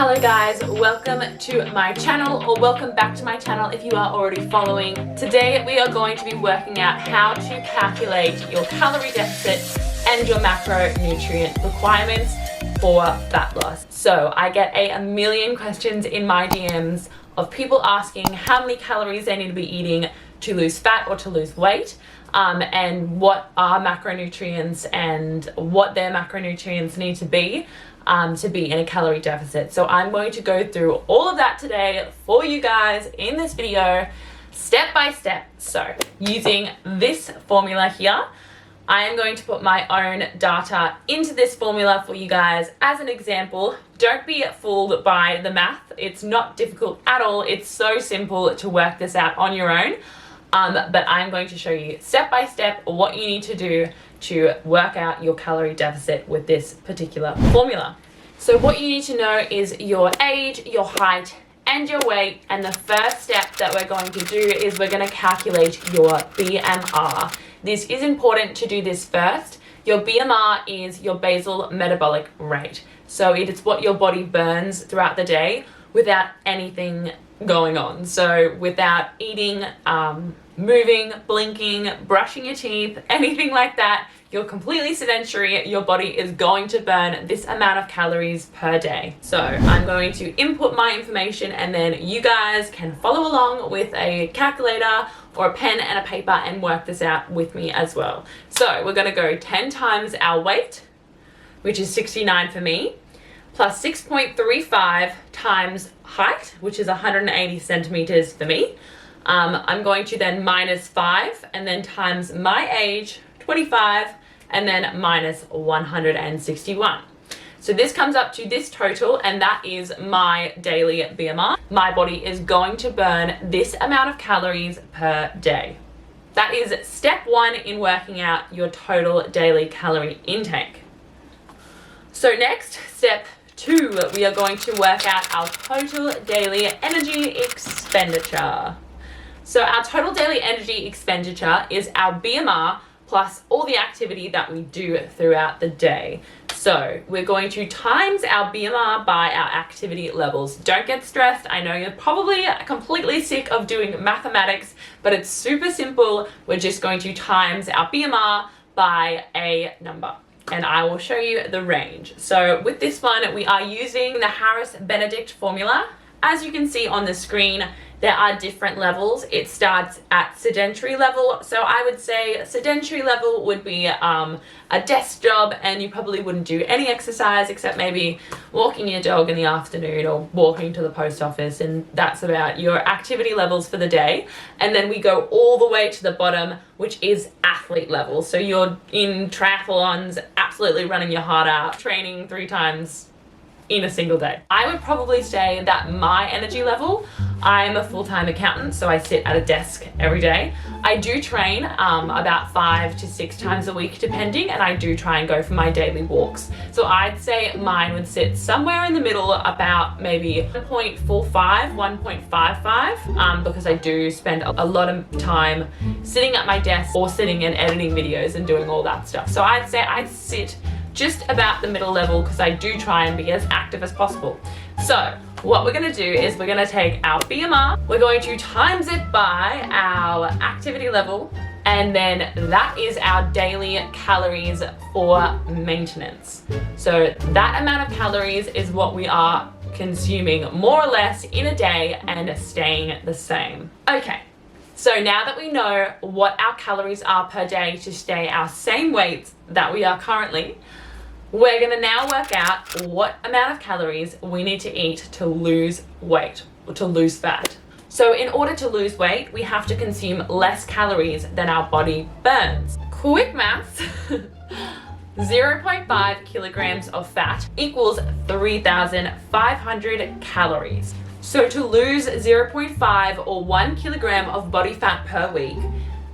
Hello guys, welcome to my channel, or welcome back to my channel if you are already following. Today we are going to be working out how to calculate your calorie deficit and your macronutrient requirements for fat loss. So I get a million questions in my DMs of people asking how many calories they need to be eating to lose fat or to lose weight, and what are macronutrients and what their macronutrients need to be in a calorie deficit. So I'm going to go through all of that today for you guys in this video, step by step. So using this formula here, I am going to put my own data into this formula for you guys as an example. Don't be fooled by the math. It's not difficult at all. It's so simple to work this out on your own. But I'm going to show you step by step what you need to do to work out your calorie deficit with this particular formula. So what you need to know is your age, your height, and your weight. And the first step that we're going to do is we're going to calculate your BMR. This is important to do this first. Your BMR is your basal metabolic rate. So it is what your body burns throughout the day without anything going on. So without eating, moving, blinking, brushing your teeth, anything like that, you're completely sedentary, your body is going to burn this amount of calories per day. So I'm going to input my information and then you guys can follow along with a calculator or a pen and a paper and work this out with me as well. So we're gonna go 10 times our weight, which is 69 for me, plus 6.35 times height, which is 180 centimeters for me. I'm going to then minus 5 and then times my age, 25, and then minus 161. So this comes up to this total, and that is my daily BMR. My body is going to burn this amount of calories per day. That is step one in working out your total daily calorie intake. So next, step two, we are going to work out our total daily energy expenditure. So our total daily energy expenditure is our BMR plus all the activity that we do throughout the day. So we're going to times our BMR by our activity levels. Don't get stressed. I know you're probably completely sick of doing mathematics, but it's super simple. We're just going to times our BMR by a number, and I will show you the range. So with this one, we are using the Harris-Benedict formula. As you can see on the screen, there are different levels. It starts at sedentary level. So I would say sedentary level would be a desk job, and you probably wouldn't do any exercise except maybe walking your dog in the afternoon or walking to the post office, and that's about your activity levels for the day. And then we go all the way to the bottom, which is athlete level. So you're in triathlons, absolutely running your heart out, training 3 times in a single day. I would probably say that my energy level, I'm a full-time accountant, so I sit at a desk every day. I do train about 5 to 6 times a week depending, and I do try and go for my daily walks. So I'd say mine would sit somewhere in the middle, about maybe 1.45, 1.55, because I do spend a lot of time sitting at my desk or sitting and editing videos and doing all that stuff. So I'd say I'd sit just about the middle level because I do try and be as active as possible. So what we're going to do is we're going to take our BMR, we're going to times it by our activity level, and then that is our daily calories for maintenance. So that amount of calories is what we are consuming more or less in a day and staying the same. Okay. So now that we know what our calories are per day to stay our same weight that we are currently, we're gonna now work out what amount of calories we need to eat to lose weight or to lose fat. So in order to lose weight, we have to consume less calories than our body burns. Quick maths. 0.5 kilograms of fat equals 3,500 calories. So to lose 0.5 or 1 kilogram of body fat per week,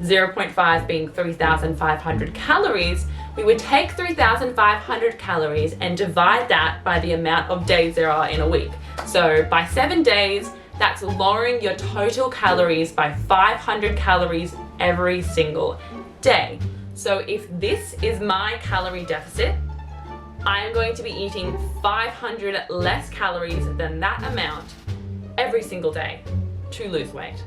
0.5 being 3,500 calories, we would take 3,500 calories and divide that by the amount of days there are in a week. So by 7 days, that's lowering your total calories by 500 calories every single day. So if this is my calorie deficit, I am going to be eating 500 less calories than that amount every single day to lose weight.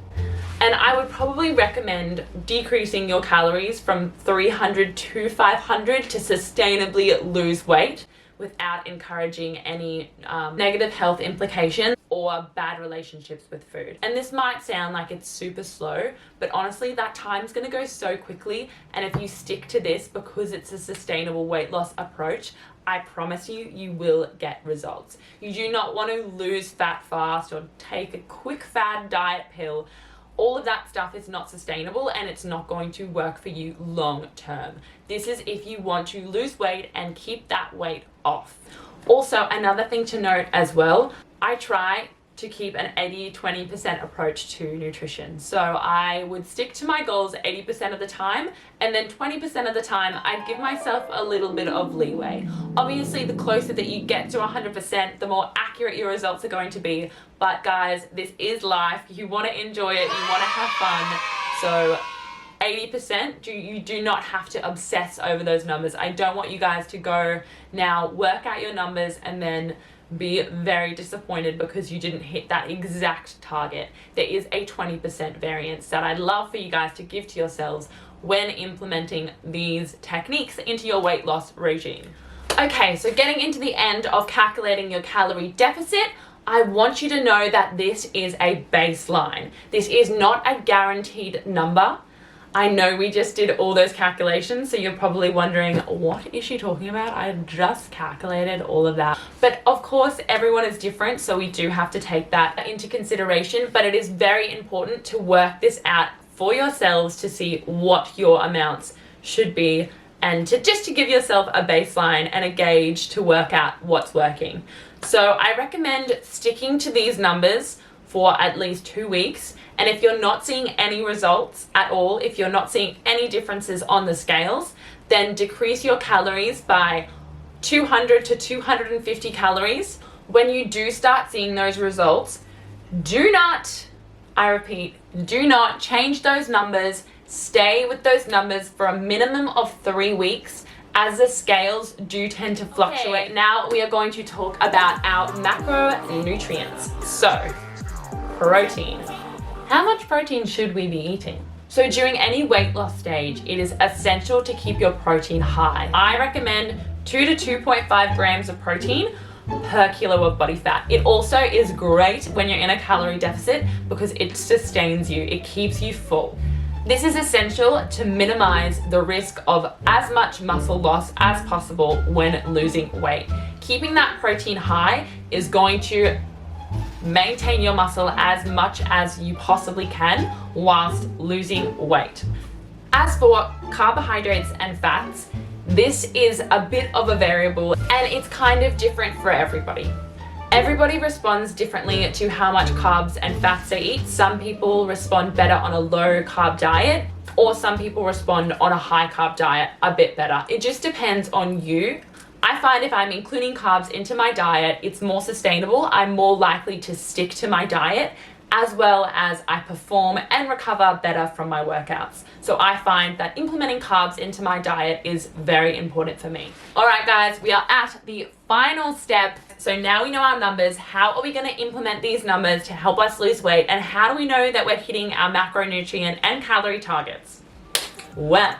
And I would probably recommend decreasing your calories from 300 to 500 to sustainably lose weight without encouraging any negative health implications or bad relationships with food. And this might sound like it's super slow, but honestly, that time's gonna go so quickly. And if you stick to this because it's a sustainable weight loss approach, I promise you, you will get results. You do not want to lose fat fast or take a quick fad diet pill. All of that stuff is not sustainable and it's not going to work for you long term. This is if you want to lose weight and keep that weight off. Also, another thing to note as well, I try to keep an 80-20% approach to nutrition. So I would stick to my goals 80% of the time, and then 20% of the time I'd give myself a little bit of leeway. Obviously, the closer that you get to 100%, the more accurate your results are going to be. But guys, this is life. You want to enjoy it, you want to have fun. So 80%, you do not have to obsess over those numbers. I don't want you guys to go now work out your numbers and then be very disappointed because you didn't hit that exact target. There is a 20% variance that I'd love for you guys to give to yourselves when implementing these techniques into your weight loss regime. Okay, so getting into the end of calculating your calorie deficit, I want you to know that this is a baseline. This is not a guaranteed number. I know we just did all those calculations, so you're probably wondering, what is she talking about? I just calculated all of that. But of course, everyone is different, so we do have to take that into consideration. But it is very important to work this out for yourselves to see what your amounts should be and just to give yourself a baseline and a gauge to work out what's working. So I recommend sticking to these numbers for at least 2 weeks. And if you're not seeing any results at all, if you're not seeing any differences on the scales, then decrease your calories by 200 to 250 calories. When you do start seeing those results, do not, I repeat, do not change those numbers. Stay with those numbers for a minimum of 3 weeks, as the scales do tend to fluctuate. Okay. Now we are going to talk about our macronutrients. So, protein. How much protein should we be eating? So during any weight loss stage, it is essential to keep your protein high. I recommend 2 to 2.5 grams of protein per kilo of body fat. It also is great when you're in a calorie deficit because it sustains you, it keeps you full. This is essential to minimize the risk of as much muscle loss as possible when losing weight. Keeping that protein high is going to maintain your muscle as much as you possibly can whilst losing weight. As for carbohydrates and fats, this is a bit of a variable and it's kind of different for everybody. Everybody responds differently to how much carbs and fats they eat. Some people respond better on a low carb diet, or some people respond on a high carb diet a bit better. It just depends on you. I find if I'm including carbs into my diet, it's more sustainable. I'm more likely to stick to my diet, as well as I perform and recover better from my workouts. So I find that implementing carbs into my diet is very important for me. All right, guys, we are at the final step. So now we know our numbers. How are we going to implement these numbers to help us lose weight? And how do we know that we're hitting our macronutrient and calorie targets? Well,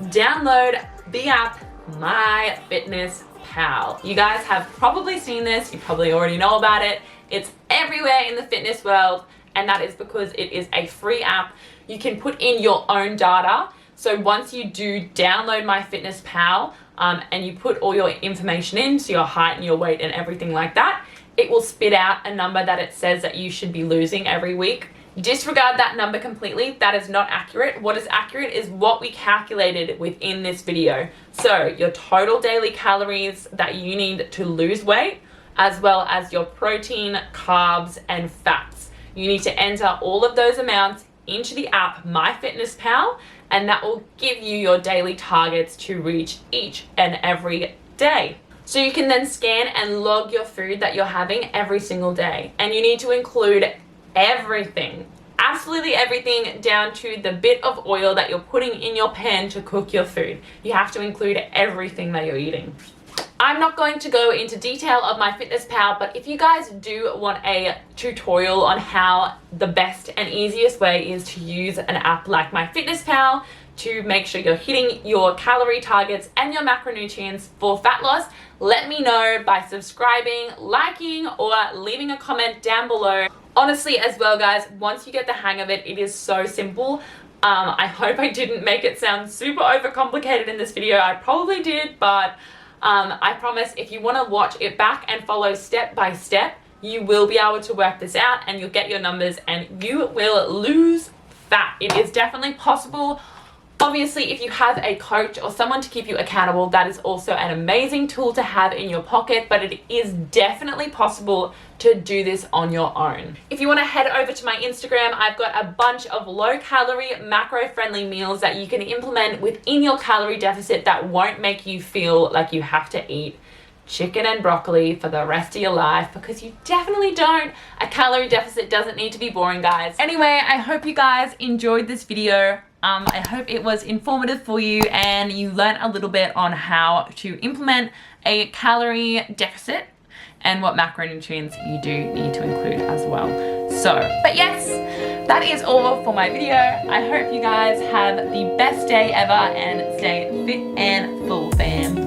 download the app MyFitnessPal. You guys have probably seen this, you probably already know about it. It's everywhere in the fitness world, and that is because it is a free app. You can put in your own data. So once you do download MyFitnessPal and you put all your information in, so your height and your weight and everything like that, it will spit out a number that it says that you should be losing every week. Disregard that number completely. That is not accurate. What is accurate is what we calculated within this video. So your total daily calories that you need to lose weight, as well as your protein, carbs, and fats. You need to enter all of those amounts into the app MyFitnessPal, and that will give you your daily targets to reach each and every day. So you can then scan and log your food that you're having every single day. And you need to include everything, absolutely everything, down to the bit of oil that you're putting in your pan to cook your food. You have to include everything that you're eating. I'm not going to go into detail of MyFitnessPal, but if you guys do want a tutorial on how the best and easiest way is to use an app like MyFitnessPal to make sure you're hitting your calorie targets and your macronutrients for fat loss, let me know by subscribing, liking, or leaving a comment down below. Honestly, as well, guys, once you get the hang of it, it is so simple. I hope I didn't make it sound super overcomplicated in this video. I probably did, but I promise if you want to watch it back and follow step by step, you will be able to work this out and you'll get your numbers and you will lose fat. It is definitely possible. Obviously, if you have a coach or someone to keep you accountable, that is also an amazing tool to have in your pocket, but it is definitely possible to do this on your own. If you want to head over to my Instagram, I've got a bunch of low-calorie, macro-friendly meals that you can implement within your calorie deficit that won't make you feel like you have to eat chicken and broccoli for the rest of your life, because you definitely don't. A calorie deficit doesn't need to be boring, guys. Anyway, I hope you guys enjoyed this video. I hope it was informative for you and you learned a little bit on how to implement a calorie deficit and what macronutrients you do need to include as well. But yes, that is all for my video. I hope you guys have the best day ever and stay fit and full, fam.